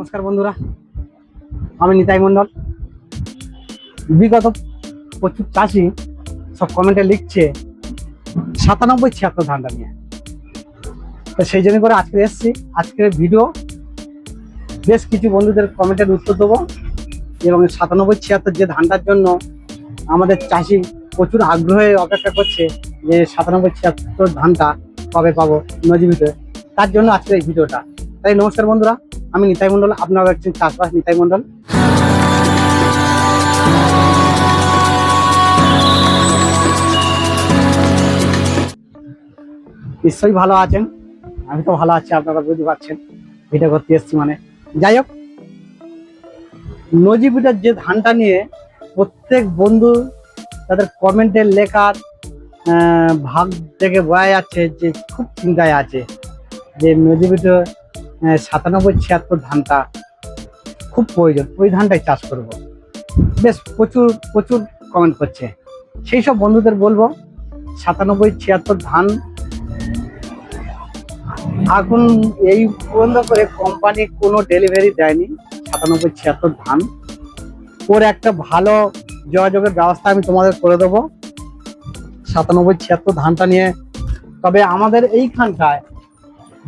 নমস্কার বন্ধুরা, আমি নিতাই মণ্ডল। বিগত প্রচুর চাষি সব কমেন্টে লিখছে 97-76 ধানটা নিয়ে, তো সেই জন্য করে আজকে এসছি। আজকের ভিডিও বেশ কিছু বন্ধুদের কমেন্টের উত্তর দেবো এবং 97-76 যে ধানটার জন্য আমাদের চাষি প্রচুর আগ্রহে অপেক্ষা করছে যে 97-76 ধানটা কবে পাবো নজিবিতে, তার জন্য আজকের এই ভিডিওটা। তাই নমস্কার বন্ধুরা, আমি নিতাই মণ্ডল, আপনারা দেখছেন চাষবাস নিতাই মণ্ডল। নিশ্চয়ই ভালো আছেন, আমি তো ভালো আছি, আপনারা বুঝতে পারছেন ভিডিও করতে এসছি মানে। যাই হোক, নজিবিটার যে ধানটা নিয়ে প্রত্যেক বন্ধু তাদের কমেন্টের লেখার ভাগ থেকে বোঝা যাচ্ছে যে খুব চিন্তায় আছে যে নজিবিটা 97-76 ধানটা খুব প্রয়োজন, ওই ধানটাই চাষ করব। বেশ প্রচুর কমেন্ট করছে। সেই সব বন্ধুদের বলবো 97-76 ধান এখন এই পর্যন্ত করে কোম্পানি কোনো ডেলিভারি দেয়নি। 97-76 ধান ওর একটা ভালো যোগাযোগের ব্যবস্থা আমি তোমাদের করে দেবো 97-76 ধানটা নিয়ে। তবে আমাদের এইখানটায়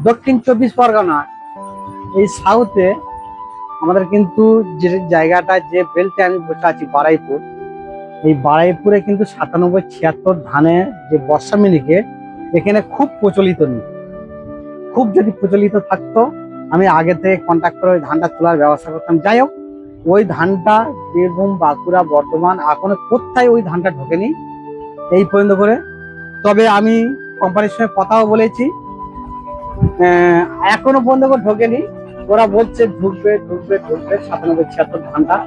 দক্ষিণ 24 পরগনা এই সাউথে আমাদের কিন্তু যে জায়গাটা, যে বেল্টে আমি বসে আছি বারাইপুর, এই বারাইপুরে কিন্তু 97-76 ধানের যে বর্ষা মিনিকে এখানে খুব প্রচলিত নেই। খুব যদি প্রচলিত থাকতো আমি আগে থেকে কন্ট্যাক্ট করে ওই ধানটা তোলার ব্যবস্থা করতাম। যাই হোক, ওই ধানটা বীরভূম, বাঁকুড়া, বর্ধমান এখনো কোথায় ওই ধানটা ঢোকেনি এই পর্যন্ত করে। তবে আমি কোম্পানির সঙ্গে কথাও বলেছি, এখনো পর্যন্ত করে ঢোকেনি। ওরা বলছে ঢুকবে 97-76 ধানটা।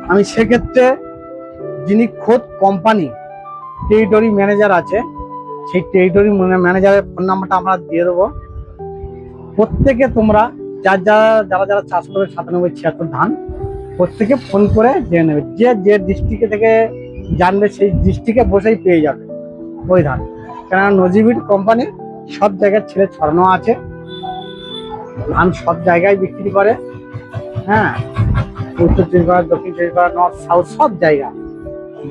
আমি সেক্ষেত্রে যিনি খোদ কোম্পানি টেরিটরি ম্যানেজার আছে, সেই টেরিটরি ম্যানেজারের ফোন নাম্বারটা আমরা দিয়ে দেবো। প্রত্যেকে তোমরা যারা চাষ করবে 97-76 ধান, প্রত্যেকে ফোন করে জেনে নেবে। যে ডিস্ট্রিক্টে থেকে জানবে সেই ডিস্ট্রিক্টে বসেই পেয়ে যাবে ওই ধান। কেননা নজিবির কোম্পানি সব জায়গায় ছেড়ে ছড়ানো আছে, ধান সব জায়গায় বিক্রি করে। হ্যাঁ, উত্তর 24 দক্ষিণ 24, নর্থ সাউথ সব জায়গা,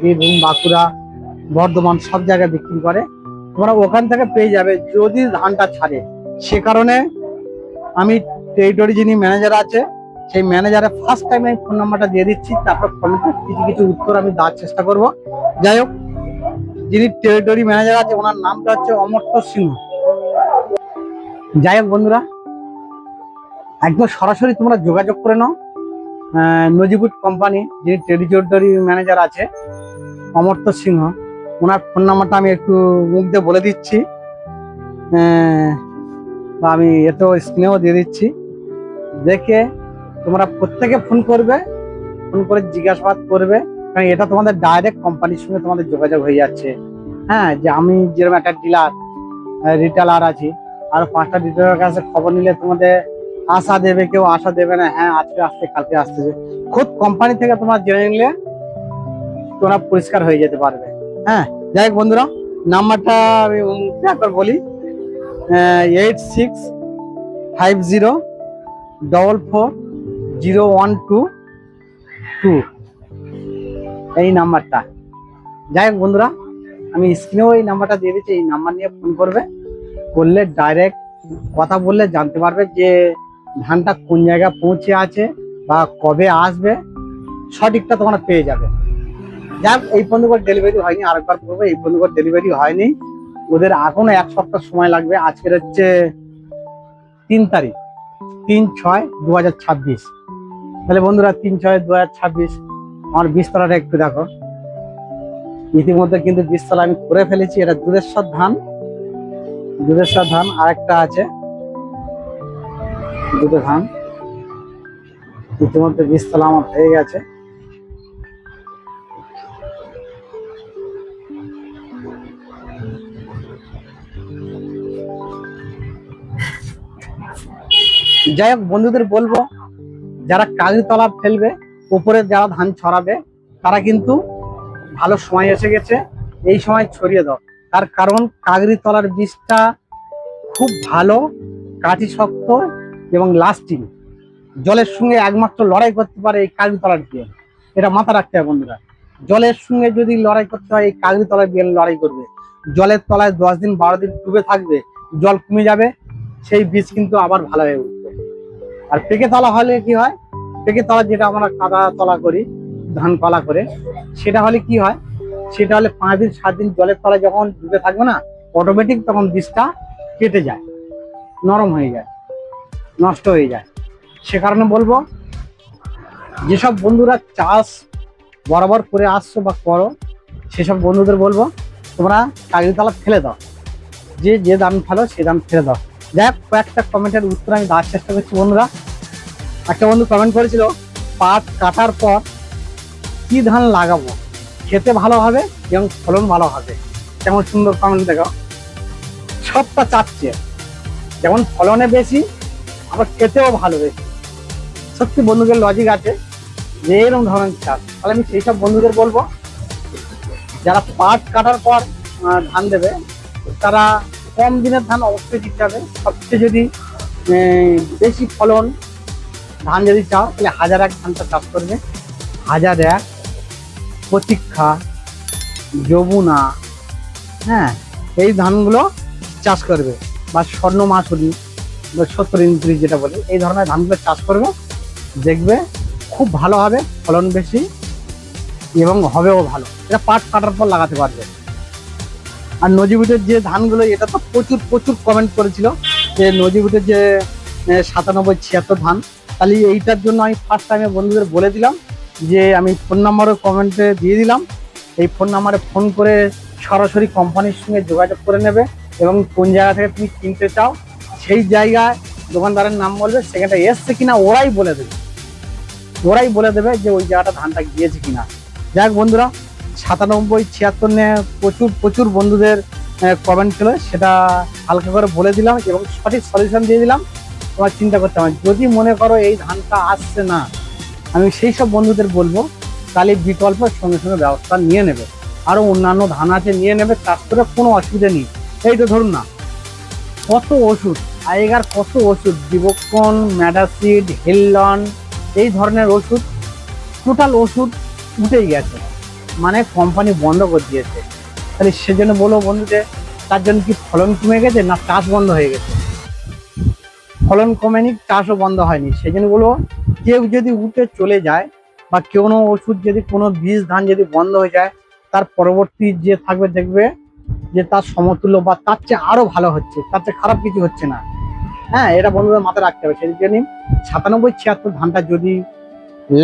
বীরভূম, বাঁকুড়া, বর্ধমান সব জায়গায় বিক্রি করে। তোমরা ওখান থেকে পেয়ে যাবে যদি ধানটা ছাড়ে। সে কারণে আমি টেরিটরি যিনি ম্যানেজার আছে সেই ম্যানেজারের ফার্স্ট টাইম আমি ফোন নাম্বারটা দিয়ে দিচ্ছি, তারপর কমেন্টে কিছু উত্তর আমি দেওয়ার চেষ্টা করব। যাই হোক, যিনি টেরিটরি ম্যানেজার আছে ওনার নামটা হচ্ছে অমর্ত্য সিংহ। যাই হোক বন্ধুরা, একদম সরাসরি তোমরা যোগাযোগ করে নাও। নজিবুড কোম্পানি যিনি টেরিটরি ম্যানেজার আছে অমর্ত্য সিংহ, ওনার ফোন নাম্বারটা আমি একটু মুখ দিয়ে বলে দিচ্ছি, বা আমি এত স্ক্রিনেও দিয়ে দিচ্ছি। দেখে তোমরা প্রত্যেকে ফোন করবে, ফোন করে জিজ্ঞাসাবাদ করবে, কারণ এটা তোমাদের ডাইরেক্ট কোম্পানির সঙ্গে তোমাদের যোগাযোগ হয়ে যাচ্ছে। হ্যাঁ, যে আমি যেরকম একটা ডিলার রিটেলার আছি, আর 5টা ডিলারের কাছে খবর নিলে তোমাদের আশা দেবে, কেউ আশা দেবে না হ্যাঁ আজকে আসতে কালকে আসতেছে। খুব কোম্পানি থেকে তোমরা জেনে নিলে তোমরা পরিষ্কার হয়ে যেতে পারবে। হ্যাঁ, যাই হোক বন্ধুরা, নাম্বারটা আমি একবার বলি, 8650440122 এই নাম্বারটা। যাই হোক বন্ধুরা, আমি স্ক্রিনেও এই নাম্বারটা দিয়ে দিচ্ছি, এই নাম্বার নিয়ে ফোন করবে। করলে ডাইরেক্ট কথা বললে জানতে পারবে যে ধানটা কোন জায়গায় পৌঁছে আছে বা কবে আসবে, সঠিকটা তোমরা পেয়ে যাবে। যাক, এই পর্যন্ত করে ডেলিভারি হয়নি, আরেকবার বলবো, এই পর্যন্ত করে ডেলিভারি হয়নি। ওদের এখনো 1 সপ্তাহ সময় লাগবে। আজকের হচ্ছে 3 তারিখ, 3/6/2026। তাহলে বন্ধুরা 3/6/2026 আমার বীজতলাটা একটু দেখো। ইতিমধ্যে কিন্তু বীজতলা আমি করে ফেলেছি। এটা দুধেশ্বর ধান, আরেকটা আছে দুটো ধান। ইতিমধ্যে বীজতলা আমার হয়ে গেছে। যাই হোক বন্ধুদের বলবো, যারা কাগরিতলা ফেলবে, উপরে যারা ধান ছড়াবে, তারা কিন্তু ভালো সময় এসে গেছে, এই সময় ছড়িয়ে দাও। তার কারণ কাগরিতলার বীজটা খুব ভালো, কাঠি শক্ত এবং লাস্টিং। জলের সঙ্গে একমাত্র লড়াই করতে পারে এই কাগড়িতলার বিয়েল। এটা মাথা রাখতে হবে বন্ধুরা। জলের সঙ্গে যদি লড়াই করতে হয় এই কাগড়িতলার বিয়েল লড়াই করবে। জলের তলায় 10 দিন 12 দিন ডুবে থাকবে, জল কমে যাবে, সেই বীজ কিন্তু আবার ভালো হয়ে উঠবে। আর পেকে তলা হলে কি হয়, পেকে তলা যেটা আমরা কাদা তলা করি ধান কলা করে, সেটা হলে কি হয়, সেটা হলে 5 দিন 7 দিন জলের তলায় যখন ডুবে থাকবে না, অটোমেটিক তখন বীজটা কেটে যায়, নরম হয়ে যায়, নষ্ট হয়ে যায়। সে কারণে বলবো, যেসব বন্ধুরা চাষ বরাবর করে আসছো বা করো, সেসব বন্ধুদের বলবো তোমরা কাগড়িতলা ফেলে দাও, যে দাম ফেলো সে দাম ফেলে দাও। যাই হোক, কয়েকটা কমেন্টের উত্তর আমি দেওয়ার চেষ্টা করছি বন্ধুরা। একটা বন্ধু কমেন্ট করেছিল, পাট কাটার পর কি ধান লাগাবো খেতে ভালো হবে এবং ফলন ভালো হবে। কেমন সুন্দর কমেন্ট দেখো, সবটা চাচ্ছে, যেমন ফলনে বেশি আবার খেতেও ভালো বেশি। সত্যি বন্ধুদের লজিক আছে যে এরকম ধরনের চাষ। তাহলে আমি সেই সব বন্ধুদের বলবো, যারা পাট কাটার পর ধান দেবে, তারা কম দিনের ধান অবশ্যই দিতে হবে। সবচেয়ে যদি বেশি ফলন ধান যদি চাও, তাহলে 1001 ধানটা চাষ করবে। 1001, প্রতীক্ষা, যমুনা, হ্যাঁ, এই ধানগুলো চাষ করবে, বা স্বর্ণ মাসুরি বা 70-29 যেটা বলে, এই ধরনের ধানগুলো চাষ করবে। দেখবে খুব ভালো হবে, ফলন বেশি এবং হবেও ভালো। এটা পাট কাটার পর লাগাতে পারবে। আর নজিবুটের যে ধানগুলো, এটা তো প্রচুর কমেন্ট করেছিল যে নজিবুটের যে 97-76 ধান, তাহলে এইটার জন্য আমি ফার্স্ট টাইমে বন্ধুদের বলে দিলাম যে আমি ফোন নাম্বারও কমেন্টে দিয়ে দিলাম। এই ফোন নাম্বারে ফোন করে সরাসরি কোম্পানির সঙ্গে যোগাযোগ করে নেবে, এবং কোন জায়গা থেকে তুমি কিনতে চাও সেই জায়গায় দোকানদারের নাম বলবে, সেখানটা এসছে কিনা ওরাই বলে দেবে যে ওই জায়গাটা ধানটা গিয়েছে কিনা। যাই হোক বন্ধুরা, 97-76 নিয়ে প্রচুর বন্ধুদের কমেন্ট ছিল, সেটা হালকা করে বলে দিলাম এবং সঠিক সলিউশন দিয়ে দিলাম। তোমার চিন্তা করতে হবে, যদি মনে করো এই ধানটা আসছে না, আমি সেই সব বন্ধুদের বলবো তাহলে বিকল্প সঙ্গে ব্যবস্থা নিয়ে নেবে। আরো অন্যান্য ধান আছে, নিয়ে নেবে, চাষ করে কোনো অসুবিধা নেই। এই তো ধরুন না, কত ওষুধ আগেকার, কত ওষুধ, ডিবোকন, ম্যাডাসিড, হেলন, এই ধরনের ওষুধ, টোটাল ওষুধ উঠেই গেছে, মানে কোম্পানি বন্ধ করে দিয়েছে। তাহলে সেজন্য বলবো বন্ধুদের, তার জন্য কি ফলন কমে গেছে না চাষ বন্ধ হয়ে গেছে? ফলন কমেনি, চাষও বন্ধ হয়নি। সেই জন্য বলবো, কেউ যদি উঠে চলে যায় বা কোনো ওষুধ যদি, কোনো বীজ ধান যদি বন্ধ হয়ে যায়, তার পরবর্তী যে থাকবে দেখবে যে তার সমতুল্য বা তার চেয়ে আরো ভালো হচ্ছে, তার চেয়ে খারাপ কিছু হচ্ছে না। হ্যাঁ, এটা বন্ধুদের মাথায় রাখতে হবে। সেই জন্য 97-76 ধানটা যদি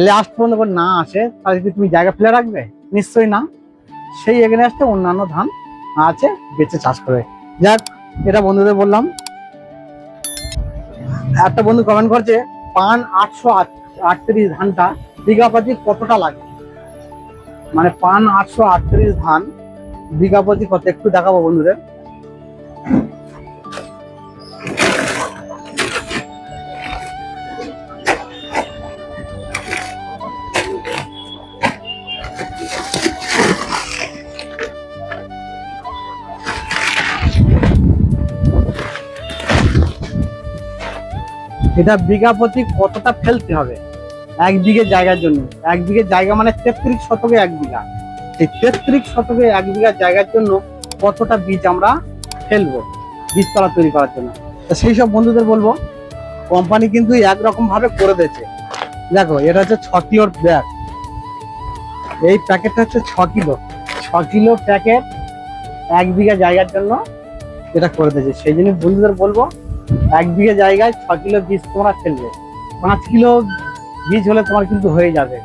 লাস্ট পর্যন্ত না আসে, তাহলে যদি তুমি জায়গা ফেলে রাখবে, নিশ্চয়ই না। সেই এগেনস্টে অন্যান্য ধান আছে, বেঁচে চাষ করে। যাক, এটা বন্ধুদের বললাম। একটা বন্ধু কমেন্ট করছে, পান 838 ধানটা বিঘা প্রতি কতটা লাগে? মানে পান 838 ধান বিঘা প্রতি কত, একটু দেখাবো বন্ধুদের। এটা বিঘা প্রতি কতটা ফেলতে হবে 1 বিঘে জায়গার জন্য? 1 বিঘে জায়গা মানে 33 শতকে 1 বিঘা। এই 33 শতকে 1 বিঘা জায়গার জন্য কতটা বীজ আমরা ফেলবো বীজতলা তৈরি করার জন্য? তো সেই সব বন্ধুদের বলবো, কোম্পানি কিন্তু একরকম ভাবে করে দিয়েছে। দেখো, এটা হচ্ছে 6 কিলোর ব্যাগ, এই প্যাকেটটা হচ্ছে 6 কিলো প্যাকেট 1 বিঘা জায়গার জন্য এটা করে দিয়েছে। সেই জন্য বন্ধুদের বলবো, 1 বিঘা জায়গায় 6 কিলো বীজ তোমরা ফেলবে। 5 কিলো বীজ হলে তোমার কিন্তু হয়ে যাবে,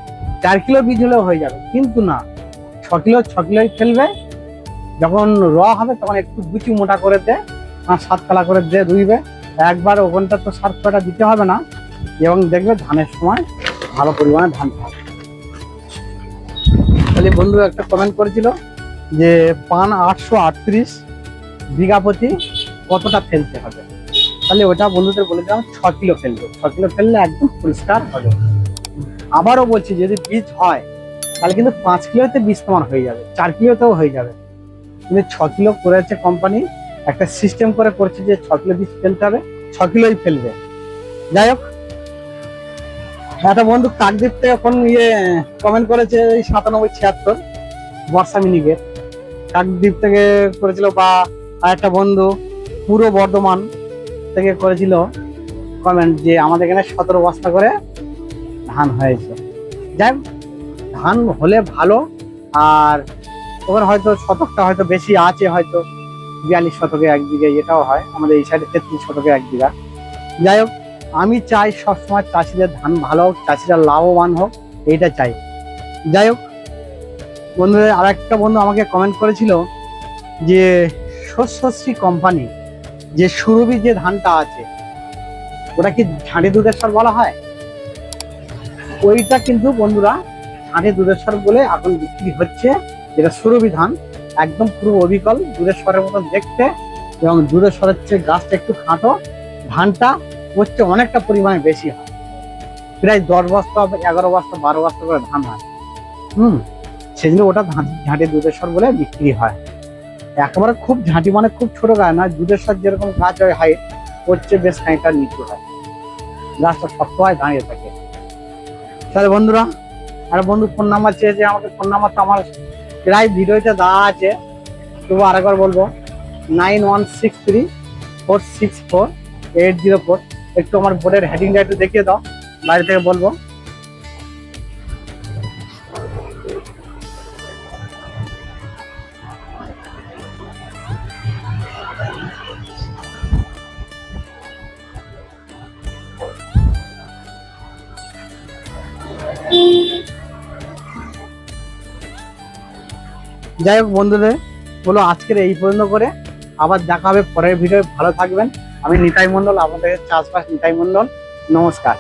4 কিলো বীজ হলেও হয়ে যাবে, কিন্তু না, 6 কিলোই ফেলবে। যখন হবে তখন একটু গুচি মোটা করে দে, 5-7 কালা করে দে, রুইবে। একবার ওখানটা তো সার খোয়াটা দিতে হবে না, এবং দেখবে ধানের সময় ভালো পরিমাণে ধান পাবে। তাহলে বন্ধু একটা কমেন্ট করেছিল যে পান 838 বিঘা প্রতি কতটা ফেলতে হবে? তাহলে ওটা বন্ধুদের বলে দিলাম 6 কিলো ফেলবে। 6 কিলো ফেললে একদম পরিষ্কার হবে। আবারও বলছি, যদি বীজ হয় তাহলে কিন্তু 5 কিলোতে বীজ তোমার হয়ে যাবে, 4 কিলোতেও হয়ে যাবে। কিন্তু 6 কিলো করেছে কোম্পানি, একটা সিস্টেম করে করছে যে 6 কিলো বীজ ফেলতে হবে, 6 কিলোই ফেলবে। যাই হোক, একটা বন্ধু কাকদ্বীপ থেকে ফোন কমেন্ট করেছে, এই 9776 বর্ষা মিনিকের কাকদ্বীপ থেকে করেছিল, বা আরেকটা বন্ধু পূর্ব বর্ধমান থেকে করেছিল কমেন্ট যে আমাদের এখানে 17 বস্তা করে ধান হয়েছে। যাই হোক, ধান হলে ভালো। আর ওখানে হয়তো শতকটা হয়তো বেশি আছে, হয়তো 42 শতকে 1 বিঘা, এটাও হয় আমাদের এই সাইডে 33 শতকে 1 বিঘা। যাই হোক, আমি চাই সবসময় চাষিদের ধান ভালো হোক, চাষিরা লাভবান হোক, এইটা চাই। যাই হোক বন্ধুদের, আর একটা বন্ধু আমাকে কমেন্ট করেছিল যে শস্যশ্রী কোম্পানি যে সুরভি যে ধানটা আছে, ওটা কি ঝাঁটি দুধেশ্বর বলা হয়? ওইটা কিন্তু বন্ধুরা ঝাঁটি দুধেশ্বর বলে এখন বিক্রি হচ্ছে, যেটা সুরভি ধান, একদম পুরো অবিকল দুধেশ্বরের মতন দেখতে, এবং দুধেশ্বরের চেয়ে গাছটা একটু খাটো, ধানটা হচ্ছে অনেকটা পরিমাণে বেশি হয়, প্রায় 10 বস্তা 11 বস্তা 12 বস্তা করে ধান হয়। সেই জন্য ওটা ঝাঁটি দুধেশ্বর বলে বিক্রি হয়। একেবারে খুব ঝাঁটি মানে খুব ছোট গাছ না, দুধেশ্বর যেরকম গাছ হয় হাইট, হচ্ছে বেশ খানিকটা নিচু হয়, গাছটা শক্ত হয়, দাঁড়িয়ে থাকে। তাহলে বন্ধুরা, আর বন্ধু ফোন নাম্বার চেয়েছে, আমাকে ফোন নাম্বারটা আমার প্রায় ভিডিওতে দেওয়া আছে, তবু আরেকবার বলবো, 9163464804। একটু আমার বোর্ডের হেডিংটা একটু দেখিয়ে দাও, বাইরে থেকে বলবো। যাই হোক বন্ধুদের, বলো আজকের এই পর্যন্ত করে, আবার দেখা হবে পরের ভিডিও। ভালো থাকবেন। আমি নিতাই মণ্ডল, আপনাদের চাষবাস নিতাই মণ্ডল। নমস্কার।